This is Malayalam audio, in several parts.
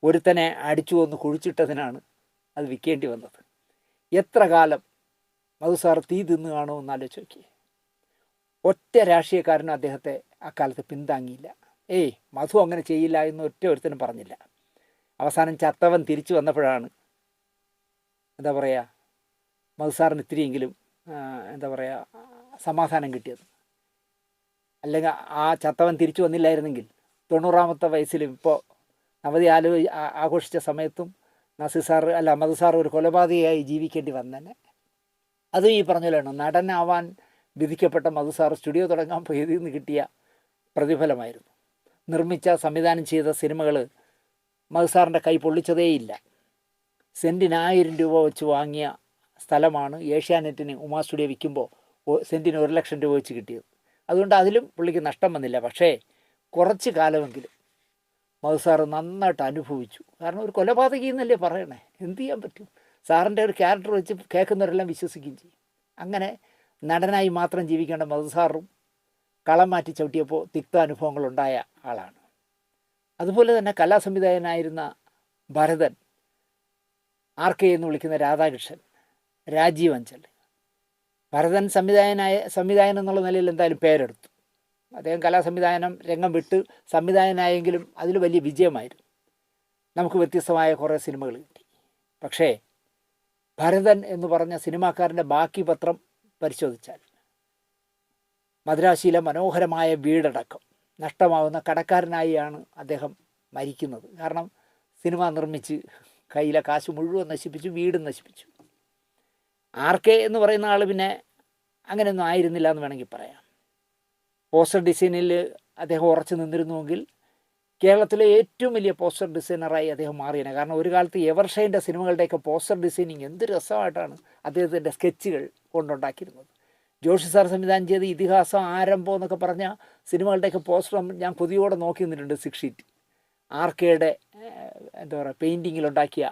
ഒരുത്തനെ അടിച്ചു കൊന്ന് കുഴിച്ചിട്ടതിനാണ് അത് വിൽക്കേണ്ടി വന്നത്. എത്ര കാലം മധു സാർ തീ തിന്നു കാണുമെന്ന് ആലോചിച്ച് നോക്കി. ഒറ്റ രാഷ്ട്രീയക്കാരനും അദ്ദേഹത്തെ അക്കാലത്ത് പിന്താങ്ങിയില്ല. മധു അങ്ങനെ ചെയ്യില്ല എന്ന് ഒറ്റ ഒരുത്തനും പറഞ്ഞില്ല. അവസാനം ചത്തവൻ തിരിച്ചു വന്നപ്പോഴാണ് എന്താ പറയുക മധു സാറിന് ഇത്തിരിയെങ്കിലും എന്താ പറയുക സമാധാനം കിട്ടിയത്. അല്ലെങ്കിൽ ആ ചത്തവൻ തിരിച്ചു വന്നില്ലായിരുന്നെങ്കിൽ 90ാമത്തെ വയസ്സിലും ഇപ്പോൾ നവതി ആഘോഷിച്ച സമയത്തും നസീർ സാറ് മധു സാർ ഒരു കൊലപാതകയായി ജീവിക്കേണ്ടി വന്നതന്നെ. അതും ഈ പറഞ്ഞ പോലെയാണ്. നടനാവാൻ വിധിക്കപ്പെട്ട മധു സാർ സ്റ്റുഡിയോ തുടങ്ങാൻ പോയതിൽ നിന്ന് കിട്ടിയ പ്രതിഫലമായിരുന്നു. നിർമ്മിച്ച സംവിധാനം ചെയ്ത സിനിമകൾ മധു സാറിൻ്റെ കൈ പൊള്ളിച്ചതേയില്ല. സെൻറ്റിന് 1000 രൂപ വെച്ച് വാങ്ങിയ സ്ഥലമാണ് ഏഷ്യാനെറ്റിന് ഉമാ സ്റ്റുഡിയോ വിൽക്കുമ്പോൾ സെൻറ്റിന് 1 ലക്ഷം രൂപ വെച്ച് കിട്ടിയത്. അതുകൊണ്ട് അതിലും പുള്ളിക്ക് നഷ്ടം വന്നില്ല. പക്ഷേ കുറച്ച് കാലമെങ്കിലും മധു സാറ് നന്നായിട്ട് അനുഭവിച്ചു. കാരണം ഒരു കൊലപാതകി എന്നല്ലേ പറയണേ, എന്ത് ചെയ്യാൻ പറ്റും? സാറിൻ്റെ ഒരു ക്യാരക്ടർ വെച്ച് കേൾക്കുന്നവരെല്ലാം വിശ്വസിക്കുകയും ചെയ്യും. അങ്ങനെ നടനായി മാത്രം ജീവിക്കേണ്ട മധു സാറും കളം മാറ്റി ചവിട്ടിയപ്പോൾ തിക്താനുഭവങ്ങളുണ്ടായ ആളാണ്. അതുപോലെ തന്നെ കലാസംവിധായകനായിരുന്ന ഭരതൻ, RK എന്ന് വിളിക്കുന്ന രാധാകൃഷ്ണൻ, രാജീവ് അഞ്ചൽ. ഭരതൻ സംവിധായകൻ എന്നുള്ള നിലയിൽ എന്തായാലും പേരെടുത്തു. അദ്ദേഹം കലാസംവിധാനം രംഗം വിട്ട് സംവിധായകനായെങ്കിലും അതിൽ വലിയ വിജയമായിരുന്നു. നമുക്ക് വ്യത്യസ്തമായ കുറേ സിനിമകൾ കിട്ടി. പക്ഷേ ഭരതൻ എന്ന് പറഞ്ഞ സിനിമാക്കാരൻ്റെ ബാക്കി പത്രം പരിശോധിച്ചാൽ മദ്രാശിയിലെ മനോഹരമായ വീടടക്കം നഷ്ടമാവുന്ന കടക്കാരനായിയാണ് അദ്ദേഹം മരിക്കുന്നത്. കാരണം സിനിമ നിർമ്മിച്ച് കയ്യിലെ കാശ് മുഴുവൻ നശിപ്പിച്ചു, വീടും നശിപ്പിച്ചു. RK എന്ന് പറയുന്ന ആൾ പിന്നെ അങ്ങനെയൊന്നും ആയിരുന്നില്ല എന്ന് വേണമെങ്കിൽ പറയാം. പോസ്റ്റർ ഡിസൈനിൽ അദ്ദേഹം ഉറച്ചു നിന്നിരുന്നുവെങ്കിൽ കേരളത്തിലെ ഏറ്റവും വലിയ പോസ്റ്റർ ഡിസൈനറായി അദ്ദേഹം മാറിയേനെ. കാരണം ഒരു കാലത്ത് എവർഷൈൻ്റെ സിനിമകളുടെയൊക്കെ പോസ്റ്റർ ഡിസൈനിങ് എന്ത് രസമായിട്ടാണ് അദ്ദേഹത്തിൻ്റെ സ്കെച്ചുകൾ കൊണ്ടുണ്ടാക്കിയിരുന്നത്. ജോഷി സാർ സംവിധാനം ചെയ്ത് ഇതിഹാസം, ആരംഭം എന്നൊക്കെ പറഞ്ഞ സിനിമകളുടെയൊക്കെ പോസ്റ്റർ ഞാൻ കൊതിയോടെ നോക്കി നിന്നിട്ടുണ്ട്. 6 ഷീറ്റ് RKയുടെ എന്താ പറയുക പെയിൻറ്റിങ്ങിലുണ്ടാക്കിയ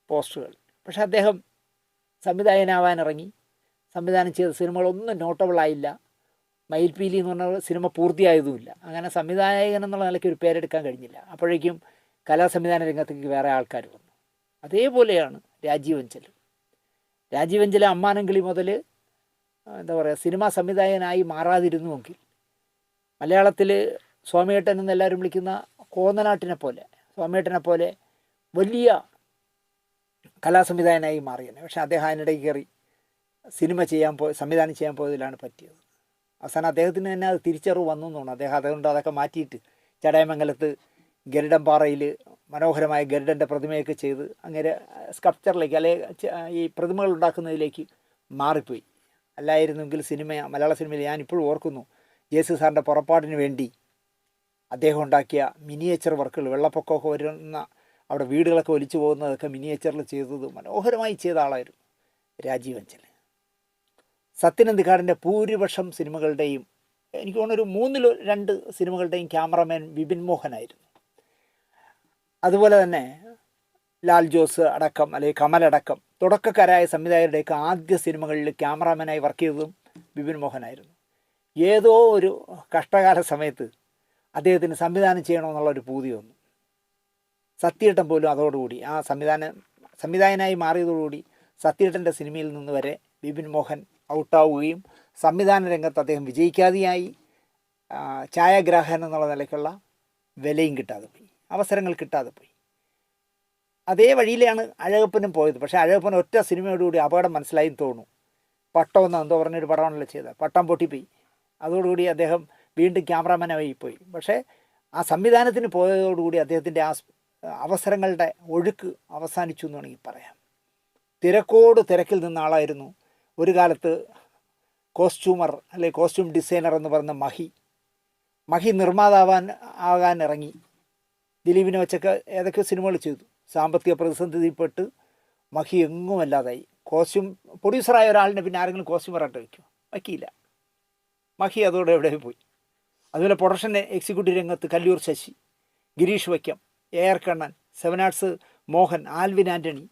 പോസ്റ്ററുകൾ. പക്ഷേ അദ്ദേഹം സംവിധായകനാവാനിറങ്ങി സംവിധാനം ചെയ്ത സിനിമകളൊന്നും നോട്ടബിളായില്ല. മയിൽപീലി എന്ന് പറഞ്ഞ സിനിമ പൂർത്തിയായതുമില്ല. അങ്ങനെ സംവിധായകൻ എന്നുള്ള നിലയ്ക്ക് ഒരു പേരെടുക്കാൻ കഴിഞ്ഞില്ല. അപ്പോഴേക്കും കലാസംവിധാന രംഗത്തേക്ക് വേറെ ആൾക്കാർ വന്നു. അതേപോലെയാണ് രാജീവ് അഞ്ചൽ. രാജീവ് അഞ്ചൽ അമ്മാനങ്കിളി മുതൽ എന്താ പറയുക സിനിമാ സംവിധായകനായി മാറാതിരുന്നുവെങ്കിൽ മലയാളത്തിൽ സ്വാമിയേട്ടൻ എന്നെല്ലാവരും വിളിക്കുന്ന കോന്നനാട്ടിനെ പോലെ, സ്വാമിയേട്ടനെ പോലെ വലിയ കലാസംവിധായകനായി മാറിയാണ്. പക്ഷേ അദ്ദേഹം അതിനിടയിൽ കയറി സംവിധാനം ചെയ്യാൻ പോയതിലാണ് പറ്റിയത്. അവസാനം അദ്ദേഹത്തിന് തന്നെ അത് തിരിച്ചറിവ് വന്നു എന്നാണ്. അദ്ദേഹം അതുകൊണ്ട് അതൊക്കെ മാറ്റിയിട്ട് ചടയമംഗലത്ത് ഗരുഡൻപാറയിൽ മനോഹരമായ ഗരുഡൻ്റെ പ്രതിമയൊക്കെ ചെയ്ത് അങ്ങനെ സ്കൾപ്ചറിലേക്ക് ഈ പ്രതിമകൾ ഉണ്ടാക്കുന്നതിലേക്ക് മാറിപ്പോയി. അല്ലായിരുന്നെങ്കിൽ മലയാള സിനിമയിൽ ഞാനിപ്പോഴും ഓർക്കുന്നു, JC സാറിൻ്റെ പുറപ്പാടിന് വേണ്ടി അദ്ദേഹം ഉണ്ടാക്കിയ മിനിയേച്ചർ വർക്കുകൾ, വെള്ളപ്പൊക്കമൊക്കെ വരുന്ന അവിടെ വീടുകളൊക്കെ ഒലിച്ചു പോകുന്നതൊക്കെ മിനിയേച്ചറിൽ ചെയ്തത് മനോഹരമായി ചെയ്ത ആളായിരുന്നു രാജീവ് അഞ്ചൽ. സത്യനന്ദിക്കാടിൻ്റെ ഭൂരിപക്ഷം സിനിമകളുടെയും എനിക്ക് തോന്നുന്നൊരു 3-2 സിനിമകളുടെയും ക്യാമറമാൻ വിപിൻ മോഹനായിരുന്നു. അതുപോലെ തന്നെ ലാൽ ജോസ് അടക്കം അല്ലെങ്കിൽ കമലടക്കം തുടക്കക്കാരായ സംവിധായകരുടെയൊക്കെ ആദ്യ സിനിമകളിൽ ക്യാമറാമാനായി വർക്ക് ചെയ്തതും വിപിൻ മോഹനായിരുന്നു. ഏതോ ഒരു കഷ്ടകാല സമയത്ത് അദ്ദേഹത്തിന് സംവിധാനം ചെയ്യണമെന്നുള്ളൊരു പൂതി വന്നു. സത്യേട്ടൻ പോലും അതോടുകൂടി ആ സംവിധായകനായി മാറിയതോടുകൂടി സത്യേട്ടൻ്റെ സിനിമയിൽ നിന്ന് വരെ വിപിൻ മോഹൻ ഔട്ടാവുകയും സംവിധാന രംഗത്ത് അദ്ദേഹം വിജയിക്കാതെയായി. ഛായാഗ്രാഹകൻ എന്നുള്ള നിലയ്ക്കുള്ള വിലയും കിട്ടാതെ പോയി, അവസരങ്ങൾ കിട്ടാതെ പോയി. അതേ വഴിയിലാണ് അഴകപ്പനും പോയത്. പക്ഷേ അഴകപ്പൻ ഒറ്റ സിനിമയോടുകൂടി അപകടം മനസ്സിലായി തോന്നുന്നു. പട്ടം എന്തോ പറഞ്ഞൊരു പടമാണല്ലോ ചെയ്തത്, പട്ടം പൊട്ടിപ്പോയി. അതോടുകൂടി അദ്ദേഹം വീണ്ടും ക്യാമറാമാനായി പോയി. പക്ഷേ ആ സംവിധാനത്തിന് പോയതോടുകൂടി അദ്ദേഹത്തിൻ്റെ ആ അവസരങ്ങളുടെ ഒഴുക്ക് അവസാനിച്ചു എന്ന് വേണമെങ്കിൽ പറയാം. തിരക്കിൽ നിന്ന ആളായിരുന്നു ഒരു കാലത്ത് കോസ്റ്റ്യൂമർ അല്ലെങ്കിൽ കോസ്റ്റ്യൂം ഡിസൈനർ എന്ന് പറയുന്ന മഹി ആകാൻ ഇറങ്ങി. ദിലീപിനെ വെച്ചൊക്കെ ഏതൊക്കെയോ സിനിമകൾ ചെയ്തു. സാമ്പത്തിക പ്രതിസന്ധിയിൽപ്പെട്ട് മഹി എങ്ങുമല്ലാതായി. കോസ്റ്റ്യൂം പ്രൊഡ്യൂസറായ ഒരാളിനെ പിന്നെ ആരെങ്കിലും കോസ്റ്റ്യൂമറായിട്ട് വയ്ക്കില്ല. മഹി അതോടെ എവിടെ പോയി. അതുപോലെ പ്രൊഡക്ഷൻ എക്സിക്യൂട്ടീവ് രംഗത്ത് കല്ലൂർ ശശി, ഗിരീഷ് വൈക്കം, AR കണ്ണൻ, 7 ആർട്സ് മോഹൻ, ആൽവിൻ ആൻ്റണി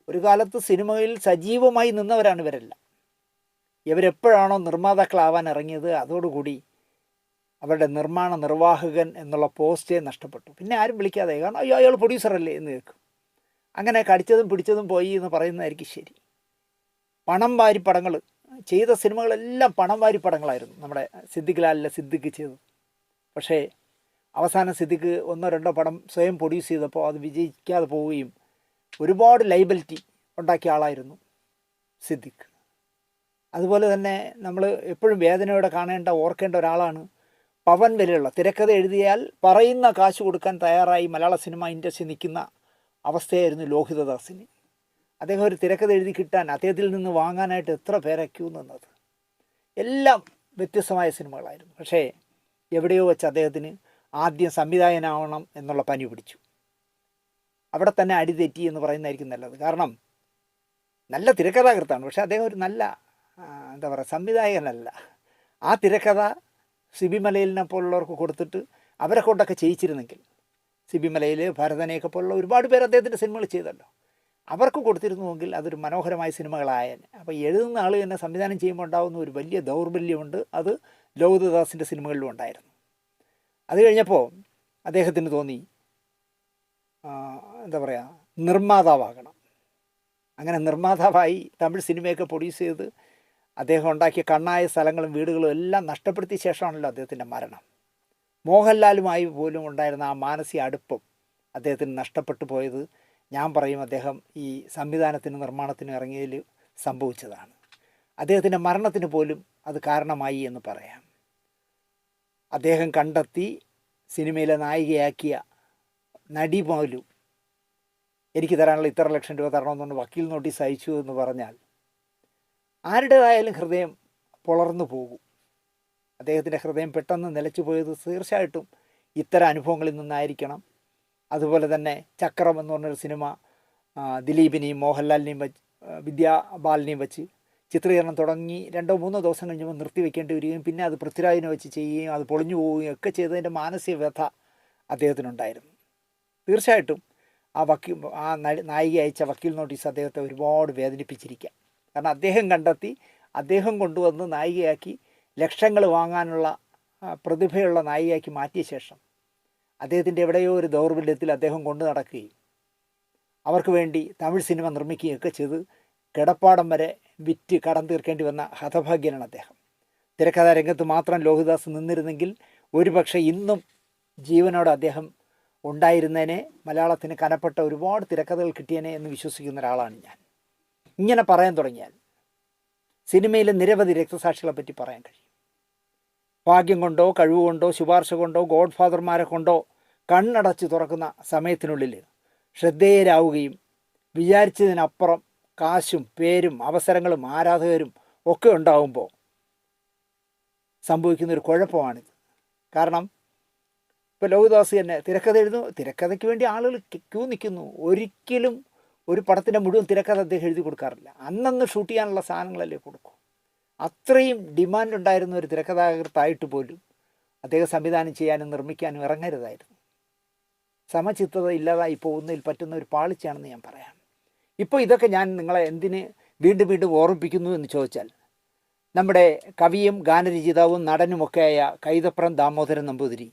ഒരു കാലത്ത് സിനിമയിൽ സജീവമായി നിന്നവരാണ് ഇവരെല്ലാം. ഇവരെപ്പോഴാണോ നിർമ്മാതാക്കളാവാൻ ഇറങ്ങിയത് അതോടുകൂടി അവരുടെ നിർമ്മാണ നിർവാഹകൻ എന്നുള്ള പോസ്റ്റേ നഷ്ടപ്പെട്ടു. പിന്നെ ആരും വിളിക്കാതെ, കാരണം അയ്യോ അയാൾ പ്രൊഡ്യൂസറല്ലേ എന്ന് കേൾക്കും. അങ്ങനെ കടിച്ചതും പിടിച്ചതും പോയി എന്ന് പറയുന്നതായിരിക്കും ശരി. പണം വാരി പടങ്ങൾ ചെയ്ത സിനിമകളെല്ലാം പണം വാരി പടങ്ങളായിരുന്നു നമ്മുടെ സിദ്ദിഖ് ലാലിലെ സിദ്ദിഖ് ചെയ്തത്. പക്ഷേ അവസാനം സിദ്ദിഖ് 1-2 പടം സ്വയം പ്രൊഡ്യൂസ് ചെയ്തപ്പോൾ അത് വിജയിക്കാതെ പോവുകയും ഒരുപാട് ലൈബിലിറ്റി ഉണ്ടാക്കിയ ആളായിരുന്നു സിദ്ദിഖ്. അതുപോലെ തന്നെ നമ്മൾ എപ്പോഴും വേദനയോടെ ഓർക്കേണ്ട ഒരാളാണ് പവൻ വരെയുള്ള. തിരക്കഥ എഴുതിയാൽ പറയുന്ന കാശ് കൊടുക്കാൻ തയ്യാറായി മലയാള സിനിമ ഇൻഡസ്ട്രി നിൽക്കുന്ന അവസ്ഥയായിരുന്നു ലോഹിതദാസിന്. അദ്ദേഹം ഒരു തിരക്കഥ എഴുതി കിട്ടാൻ അദ്ദേഹത്തിൽ നിന്ന് വാങ്ങാനായിട്ട് എത്ര പേരെ ക്യൂ നിന്നത്. എല്ലാം വ്യത്യസ്തമായ സിനിമകളായിരുന്നു. പക്ഷേ എവിടെയോ വെച്ച് അദ്ദേഹത്തിന് ആദ്യം സംവിധായകനാവണം എന്നുള്ള പനി പിടിച്ചു. അവിടെ തന്നെ അടിതെറ്റി എന്ന് പറയുന്നതായിരിക്കും നല്ലത്. കാരണം നല്ല തിരക്കഥാകൃത്താണ്, പക്ഷേ അദ്ദേഹം ഒരു നല്ല എന്താ പറയുക സംവിധായകനല്ല. ആ തിരക്കഥ സിബി മലയിലിനെ പോലുള്ളവർക്ക് കൊടുത്തിട്ട് അവരെ കൊണ്ടൊക്കെ ചെയ്യിച്ചിരുന്നെങ്കിൽ, സിബി മലയിൽ ഭരതനെയൊക്കെ പോലുള്ള ഒരുപാട് പേർ അദ്ദേഹത്തിൻ്റെ സിനിമകൾ ചെയ്തല്ലോ, അവർക്ക് കൊടുത്തിരുന്നുവെങ്കിൽ അതൊരു മനോഹരമായ സിനിമകളായേനെ. അപ്പോൾ എഴുതുന്ന ആൾ തന്നെ സംവിധാനം ചെയ്യുമ്പോൾ ഉണ്ടാകുന്ന ഒരു വലിയ ദൗർബല്യമുണ്ട്. അത് ലോഹിതദാസിൻ്റെ സിനിമകളിലും ഉണ്ടായിരുന്നു. അത് കഴിഞ്ഞപ്പോൾ അദ്ദേഹത്തിന് തോന്നി എന്താ പറയുക നിർമ്മാതാവാകണം. അങ്ങനെ നിർമ്മാതാവായി തമിഴ് സിനിമയൊക്കെ പ്രൊഡ്യൂസ് ചെയ്ത് അദ്ദേഹം ഉണ്ടാക്കിയ കണ്ണായ സ്ഥലങ്ങളും വീടുകളും എല്ലാം നഷ്ടപ്പെടുത്തിയ ശേഷമാണല്ലോ അദ്ദേഹത്തിൻ്റെ മരണം. മോഹൻലാലുമായി പോലും ഉണ്ടായിരുന്ന ആ മാനസിക അടുപ്പം അദ്ദേഹത്തിന് നഷ്ടപ്പെട്ടു പോയത് ഞാൻ പറയും അദ്ദേഹം ഈ സംവിധാനത്തിനും നിർമ്മാണത്തിനും ഇറങ്ങിയതിൽ സംഭവിച്ചതാണ്. അദ്ദേഹത്തിൻ്റെ മരണത്തിന് പോലും അത് കാരണമായി എന്ന് പറയാം. അദ്ദേഹം കണ്ടെത്തി സിനിമയിലെ നായികയാക്കിയ നടി പോലും എനിക്ക് തരാനുള്ള ഇത്ര ലക്ഷം രൂപ തരണമെന്നുകൊണ്ട് വക്കീൽ നോട്ടീസ് അയച്ചു എന്ന് പറഞ്ഞാൽ ആരുടേതായാലും ഹൃദയം പൊളർന്നു പോകും. അദ്ദേഹത്തിൻ്റെ ഹൃദയം പെട്ടെന്ന് നിലച്ചു പോയത് തീർച്ചയായിട്ടും ഇത്തരം അനുഭവങ്ങളിൽ നിന്നായിരിക്കണം. അതുപോലെ തന്നെ ചക്രം എന്ന് പറഞ്ഞൊരു സിനിമ ദിലീപിനെയും മോഹൻലാലിനെയും വെച്ച് വിദ്യാ ബാലനെയും വെച്ച് ചിത്രീകരണം തുടങ്ങി 2-3 ദിവസം കഴിഞ്ഞപ്പോൾ നിർത്തിവെക്കേണ്ടി വരികയും പിന്നെ അത് പൃഥ്വിരാജിനെ വെച്ച് ചെയ്യുകയും അത് പൊളിഞ്ഞു പോവുകയും ഒക്കെ ചെയ്തതിൻ്റെ മാനസിക വ്യഥ അദ്ദേഹത്തിനുണ്ടായിരുന്നു. തീർച്ചയായിട്ടും ആ നായിക അയച്ച വക്കീൽ നോട്ടീസ് അദ്ദേഹത്തെ ഒരുപാട് വേദനിപ്പിച്ചിരിക്കാം. കാരണം അദ്ദേഹം കണ്ടെത്തി, അദ്ദേഹം കൊണ്ടുവന്ന് നായികയാക്കി ലക്ഷങ്ങൾ വാങ്ങാനുള്ള പ്രതിഭയുള്ള നായികയാക്കി മാറ്റിയ ശേഷം അദ്ദേഹത്തിൻ്റെ എവിടെയോ ഒരു ദൗർബല്യത്തിൽ അദ്ദേഹം കൊണ്ടു നടക്കുകയും അവർക്ക് വേണ്ടി തമിഴ് സിനിമ നിർമ്മിക്കുകയൊക്കെ ചെയ്ത് കിടപ്പാടം വരെ വിറ്റ് കടം തീർക്കേണ്ടി വന്ന ഹതഭാഗ്യനാണ് അദ്ദേഹം. തിരക്കഥാ രംഗത്ത് മാത്രം ലോഹിതദാസ് നിന്നിരുന്നെങ്കിൽ ഒരുപക്ഷെ ഇന്നും ജീവനോടെ അദ്ദേഹം ഉണ്ടായിരുന്നതിനെ, മലയാളത്തിന് കനപ്പെട്ട ഒരുപാട് തിരക്കഥകൾ കിട്ടിയനെ എന്ന് വിശ്വസിക്കുന്ന ഒരാളാണ് ഞാൻ. ഇങ്ങനെ പറയാൻ തുടങ്ങിയാൽ സിനിമയിലെ നിരവധി രക്തസാക്ഷികളെ പറ്റി പറയാൻ കഴിയും. ഭാഗ്യം കൊണ്ടോ കഴിവുകൊണ്ടോ ശുപാർശ കൊണ്ടോ ഗോഡ് ഫാദർമാരെ കൊണ്ടോ കണ്ണടച്ച് തുറക്കുന്ന സമയത്തിനുള്ളിൽ ശ്രദ്ധേയരാവുകയും വിചാരിച്ചതിനപ്പുറം കാശും പേരും അവസരങ്ങളും ആരാധകരും ഒക്കെ ഉണ്ടാകുമ്പോൾ സംഭവിക്കുന്നൊരു കുഴപ്പമാണിത്. കാരണം ഇപ്പോൾ ലോഹിതദാസ് തന്നെ തിരക്കഥ എഴുതുന്നു, തിരക്കഥയ്ക്ക് വേണ്ടി ആളുകൾ ക്യൂ നിൽക്കുന്നു. ഒരിക്കലും ഒരു പടത്തിൻ്റെ മുഴുവൻ തിരക്കഥ അദ്ദേഹം എഴുതി കൊടുക്കാറില്ല. അന്നന്ന് ഷൂട്ട് ചെയ്യാനുള്ള സാധനങ്ങളല്ലേ കൊടുക്കും. അത്രയും ഡിമാൻഡ് ഉണ്ടായിരുന്ന ഒരു തിരക്കഥാകൃത്തായിട്ട് പോലും അദ്ദേഹം സംവിധാനം ചെയ്യാനും നിർമ്മിക്കാനും ഇറങ്ങരുതായിരുന്നു. സമചിത്തത ഇല്ലാതായി പോകുന്നതിൽ പറ്റുന്ന ഒരു പാളിച്ചയാണെന്ന് ഞാൻ പറയാം. ഇപ്പോൾ ഇതൊക്കെ ഞാൻ നിങ്ങളെ എന്തിന് വീണ്ടും വീണ്ടും ഓർമ്മിപ്പിക്കുന്നു എന്ന് ചോദിച്ചാൽ, നമ്മുടെ കവിയും ഗാനരചയിതാവും നടനുമൊക്കെയായ കൈതപ്രം ദാമോദരൻ നമ്പൂതിരി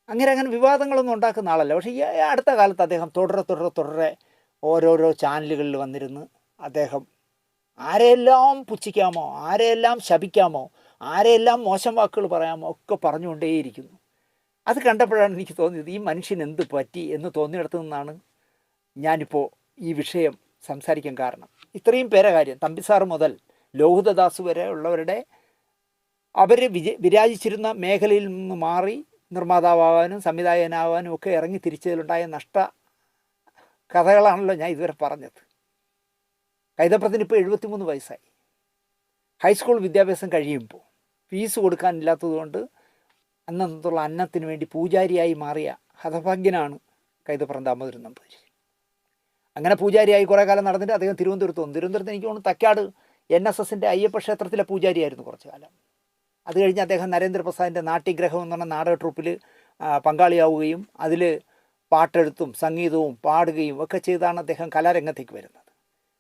അങ്ങനെ വിവാദങ്ങളൊന്നും ഉണ്ടാക്കുന്ന ആളല്ല. പക്ഷേ ഈ അടുത്ത കാലത്ത് അദ്ദേഹം തുടരെ ഓരോരോ ചാനലുകളിൽ വന്നിരുന്ന് അദ്ദേഹം ആരെയെല്ലാം പുച്ഛിക്കാമോ, ആരെയെല്ലാം ശപിക്കാമോ, ആരെയെല്ലാം മോശം വാക്കുകൾ പറയാമോ ഒക്കെ പറഞ്ഞുകൊണ്ടേയിരിക്കുന്നു. അത് കണ്ടപ്പോഴാണ് എനിക്ക് തോന്നിയത് ഈ മനുഷ്യൻ എന്ത് പറ്റി എന്ന് തോന്നിയിടത്തു നിന്നാണ് ഞാനിപ്പോൾ ഈ വിഷയം സംസാരിക്കാൻ കാരണം. ഇത്രയും പേരെ കാര്യം, തമ്പിസാറ് മുതൽ ലോഹിതദാസ് വരെ ഉള്ളവരുടെ അവർ വിരാജിച്ചിരുന്ന മേഖലയിൽ നിന്ന് മാറി നിർമ്മാതാവാകാനും സംവിധായകനാകാനും ഒക്കെ ഇറങ്ങി തിരിച്ചതിലുണ്ടായ നഷ്ട കഥകളാണല്ലോ ഞാൻ ഇതുവരെ പറഞ്ഞത്. കൈതപ്രത്തിന് ഇപ്പോൾ 73 വയസ്സായി. ഹൈസ്കൂൾ വിദ്യാഭ്യാസം കഴിയുമ്പോൾ ഫീസ് കൊടുക്കാനില്ലാത്തതുകൊണ്ട് അന്നത്തുള്ള അന്നത്തിന് വേണ്ടി പൂജാരിയായി മാറിയ ഹതഭാഗ്യനാണ് കൈതപ്രം ദാമോദരൻ നമ്പൂതിരി. അങ്ങനെ പൂജാരിയായി കുറേ കാലം നടന്നിട്ട് അദ്ദേഹം തിരുവനന്തപുരത്ത് വന്നു. തിരുവനന്തപുരത്ത് എനിക്ക് തോന്നുന്നു തക്കാട് NSSൻ്റെ അയ്യപ്പ ക്ഷേത്രത്തിലെ പൂജാരിയായിരുന്നു കുറച്ച് കാലം. അത് കഴിഞ്ഞ് അദ്ദേഹം നരേന്ദ്രപ്രസാദിൻ്റെ നാട്യഗ്രഹം എന്ന് പറഞ്ഞ നാടക ട്രൂപ്പിൽ പങ്കാളിയാവുകയും അതിൽ പാട്ടെഴുത്തും സംഗീതവും പാടുകയും ഒക്കെ ചെയ്താണ് അദ്ദേഹം കലാരംഗത്തേക്ക് വരുന്നത്.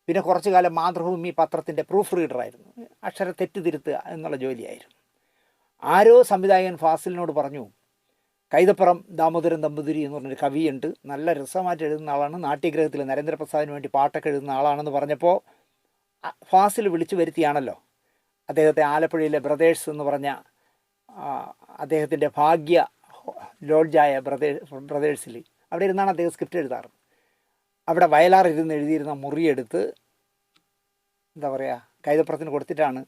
പിന്നെ കുറച്ചു കാലം മാതൃഭൂമി പത്രത്തിൻ്റെ പ്രൂഫ് റീഡറായിരുന്നു. അക്ഷര തെറ്റ് തിരുത്തുക എന്നുള്ള ജോലിയായിരുന്നു. ആരോ സംവിധായകൻ ഫാസിലിനോട് പറഞ്ഞു, കൈതപ്പുറം ദാമോദരൻ നമ്പൂതിരി എന്ന് പറഞ്ഞൊരു കവിയുണ്ട്, നല്ല രസമായിട്ട് എഴുതുന്ന ആളാണ്, നാട്യഗ്രഹത്തിൽ നരേന്ദ്രപ്രസാദിന് വേണ്ടി പാട്ടൊക്കെ എഴുതുന്ന ആളാണെന്ന് പറഞ്ഞപ്പോൾ ഫാസിൽ വിളിച്ചു വരുത്തിയാണല്ലോ അദ്ദേഹത്തെ ആലപ്പുഴയിലെ ബ്രദേഴ്സ് എന്ന് പറഞ്ഞ അദ്ദേഹത്തിൻ്റെ ഭാഗ്യ ലോഡ്ജായ ബ്രദേഴ്സിൽ അവിടെ ഇരുന്നാണ് അദ്ദേഹം സ്ക്രിപ്റ്റ് എഴുതാറ്. അവിടെ വയലാർ ഇരുന്ന് എഴുതിയിരുന്ന മുറിയെടുത്ത് എന്താ പറയുക കൈതപ്പുറത്തിന് കൊടുത്തിട്ടാണ്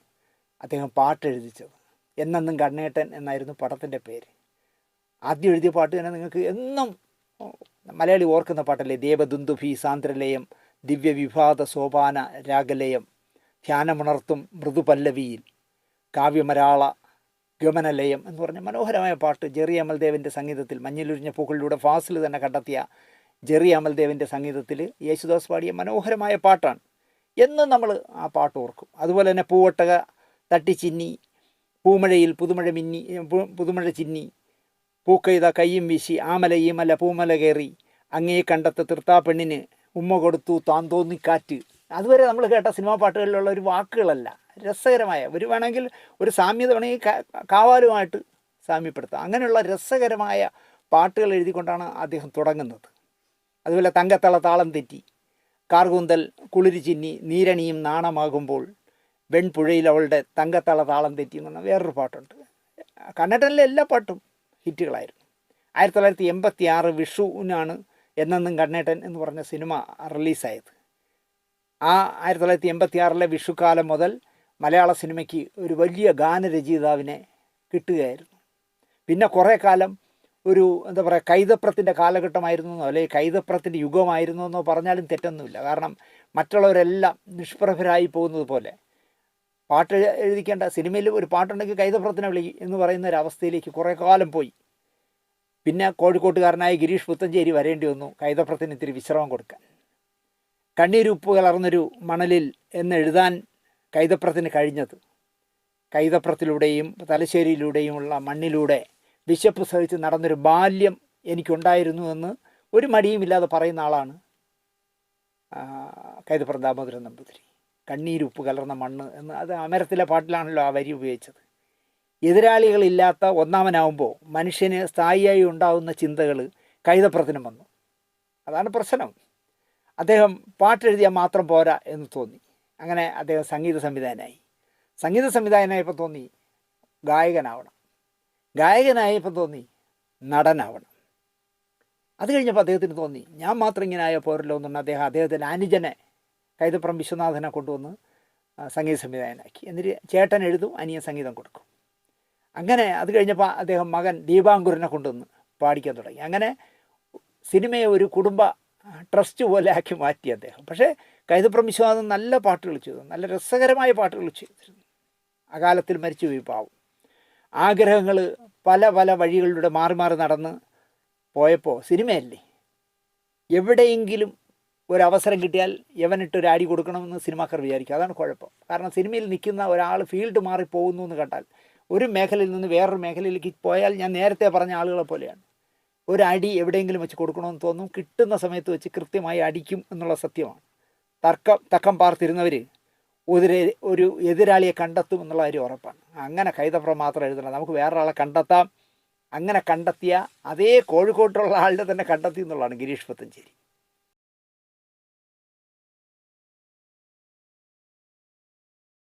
അദ്ദേഹം പാട്ട് എഴുതിച്ചത്. എന്നെന്നും കണ്ണേട്ടൻ എന്നായിരുന്നു പടത്തിൻ്റെ പേര്. ആദ്യം എഴുതിയ പാട്ട് തന്നെ നിങ്ങൾക്ക് എന്നും മലയാളി ഓർക്കുന്ന പാട്ടല്ലേ, ദേവദുന്ദുഭി സാന്ദ്രലയം ദിവ്യവിഭാത സോപാന രാഗലയം ധ്യാനമുണർത്തും മൃദുപല്ലവിയിൽ കാവ്യമരാള ഗമനലയം എന്ന് പറഞ്ഞ മനോഹരമായ പാട്ട്. ജെറി അമൽദേവിൻ്റെ സംഗീതത്തിൽ മഞ്ഞിലുരിഞ്ഞ പൂക്കളിലൂടെ ഫാസിൽ തന്നെ കണ്ടെത്തിയ ജെറി അമൽദേവിൻ്റെ സംഗീതത്തിൽ യേശുദാസ് പാടിയ മനോഹരമായ പാട്ടാണ്. എന്നും നമ്മൾ ആ പാട്ട് ഓർക്കും. അതുപോലെ തന്നെ പൂവട്ടക തട്ടിച്ചിന്നി പൂമഴയിൽ പുതുമഴ ചിന്നി പൂക്കൈത കയ്യും വീശി ആമല ഈമല പൂമല കയറി അങ്ങേ കണ്ടെത്ത തീർത്താ പെണ്ണിന് ഉമ്മ കൊടുത്തു താൻ തോന്നിക്കാറ്റ്. അതുവരെ നമ്മൾ കേട്ട സിനിമാ പാട്ടുകളിലുള്ള ഒരു വാക്കുകളല്ല, രസകരമായ ഒരു വേണമെങ്കിൽ ഒരു സാമ്യത വേണമെങ്കിൽ കാവാലുമായിട്ട് സാമ്യപ്പെടുത്താം. അങ്ങനെയുള്ള രസകരമായ പാട്ടുകൾ എഴുതിക്കൊണ്ടാണ് അദ്ദേഹം തുടങ്ങുന്നത്. അതുപോലെ തങ്കത്തള താളം തെറ്റി കാർകൂന്തൽ കുളിരി ചിന്നി നീരണിയും നാണമാകുമ്പോൾ വെൺപുഴയിൽ അവളുടെ തങ്കത്തള താളം തെറ്റി എന്ന് പറഞ്ഞാൽ വേറൊരു പാട്ടുണ്ട്. കണ്ണേട്ടനിലെ എല്ലാ പാട്ടും ഹിറ്റുകളായിരുന്നു. 1986 വിഷുവിനാണ് എന്നെന്നും കണ്ണേട്ടൻ എന്ന് പറഞ്ഞ സിനിമ റിലീസായത്. ആ 1986 വിഷുക്കാലം മുതൽ മലയാള സിനിമയ്ക്ക് ഒരു വലിയ ഗാനരചയിതാവിനെ കിട്ടുകയായിരുന്നു. പിന്നെ കുറേ കാലം ഒരു എന്താ പറയുക കൈതപ്രത്തിൻ്റെ കാലഘട്ടമായിരുന്നു എന്നോ അല്ലെങ്കിൽ കൈതപ്രത്തിൻ്റെ യുഗമായിരുന്നു എന്നോ പറഞ്ഞാലും തെറ്റൊന്നുമില്ല. കാരണം മറ്റുള്ളവരെല്ലാം നിഷ്പ്രഭരായി പോകുന്നത് പോലെ പാട്ട് എഴുതിക്കേണ്ട സിനിമയിൽ ഒരു പാട്ടുണ്ടെങ്കിൽ കൈതപ്രത്തിനെ വിളി എന്ന് പറയുന്ന ഒരവസ്ഥയിലേക്ക് കുറേ കാലം പോയി. പിന്നെ കോഴിക്കോട്ടുകാരനായ ഗിരീഷ് പുത്തഞ്ചേരി വരേണ്ടി വന്നു കൈതപ്രത്തിന് ഇത്തിരി വിശ്രമം കൊടുക്കാൻ. കണ്ണീരുപ്പ് കലർന്നൊരു മണലിൽ എന്നെഴുതാൻ കൈതപ്രത്തിന് കഴിഞ്ഞത് കൈതപ്രത്തിലൂടെയും തലശ്ശേരിയിലൂടെയുമുള്ള മണ്ണിലൂടെ വിശപ്പ് സഹിച്ച് നടന്നൊരു ബാല്യം എനിക്കുണ്ടായിരുന്നു എന്ന് ഒരു മടിയുമില്ലാതെ പറയുന്ന ആളാണ് കൈതപ്പുറം ദാമോദരൻ നമ്പൂതിരി. കണ്ണീരുപ്പ് കലർന്ന മണ്ണ് എന്ന് അത് അമരത്തിലെ പാട്ടിലാണല്ലോ ആ വരി ഉപയോഗിച്ചത്. എതിരാളികളില്ലാത്ത ഒന്നാമനാവുമ്പോൾ മനുഷ്യന് സ്ഥായിയായി ഉണ്ടാകുന്ന ചിന്തകൾ കൈതപ്പുറത്തിനും വന്നു. അതാണ് പ്രശ്നം. അദ്ദേഹം പാട്ടെഴുതിയാൽ മാത്രം പോരാ എന്ന് തോന്നി. അങ്ങനെ അദ്ദേഹം സംഗീത സംവിധായകനായപ്പോൾ തോന്നി ഗായകനാവണം. ഗായകനായപ്പോൾ തോന്നി നടനാവണം. അത് കഴിഞ്ഞപ്പോൾ അദ്ദേഹത്തിന് തോന്നി ഞാൻ മാത്രം ഇങ്ങനെ ആയ പോരല്ലോ എന്നുണ്ട്. അദ്ദേഹത്തിൻ്റെ അനുജനെ കൈതപ്പുറം വിശ്വനാഥനെ കൊണ്ടുവന്ന് സംഗീത സംവിധായകനാക്കി. എന്നിട്ട് ചേട്ടൻ എഴുതും, അനിയൻ സംഗീതം കൊടുക്കും. അങ്ങനെ അത് കഴിഞ്ഞപ്പോൾ അദ്ദേഹം മകൻ ദീപാങ്കുരനെ കൊണ്ടുവന്ന് പാടിക്കാൻ തുടങ്ങി. അങ്ങനെ സിനിമയെ ഒരു കുടുംബ ട്രസ്റ്റ് പോലെ ആക്കി മാറ്റി അദ്ദേഹം. പക്ഷേ കൈതപ്പുറം വിശ്വനാഥൻ നല്ല പാട്ടുകൾ ചെയ്തു, നല്ല രസകരമായ പാട്ടുകൾ ചെയ്തിരുന്നു. അകാലത്തിൽ മരിച്ചുപോയി പാവം. ആഗ്രഹങ്ങൾ പല പല വഴികളിലൂടെ മാറി മാറി നടന്ന് പോയപ്പോൾ സിനിമയല്ലേ, എവിടെയെങ്കിലും ഒരവസരം കിട്ടിയാൽ യവനിട്ടൊരു അടി കൊടുക്കണമെന്ന് സിനിമാക്കാർ വിചാരിക്കും. അതാണ് കുഴപ്പം. കാരണം സിനിമയിൽ നിൽക്കുന്ന ഒരാൾ ഫീൽഡ് മാറി പോകുന്നു എന്ന് കണ്ടാൽ ഒരു മേഖലയിൽ നിന്ന് വേറൊരു മേഖലയിലേക്ക് പോയാൽ ഞാൻ നേരത്തെ പറഞ്ഞ ആളുകളെ പോലെയാണ്. ഒരു അടി എവിടെയെങ്കിലും വെച്ച് കൊടുക്കണമെന്ന് തോന്നും, കിട്ടുന്ന സമയത്ത് വെച്ച് കൃത്യമായി അടിക്കും എന്നുള്ള സത്യമാണ്. തക്കം പാർത്തിരുന്നവർ ഒരു എതിരാളിയെ കണ്ടെത്തും എന്നുള്ള കാര്യം ഉറപ്പാണ്. അങ്ങനെ കൈതപ്പുറം മാത്രം എഴുതണം, നമുക്ക് വേറൊരാളെ കണ്ടെത്താം. അങ്ങനെ കണ്ടെത്തിയ അതേ കോഴിക്കോട്ടുള്ള ആളുടെ തന്നെ കണ്ടെത്തി എന്നുള്ളതാണ് ഗിരീഷ് പുത്തഞ്ചേരി.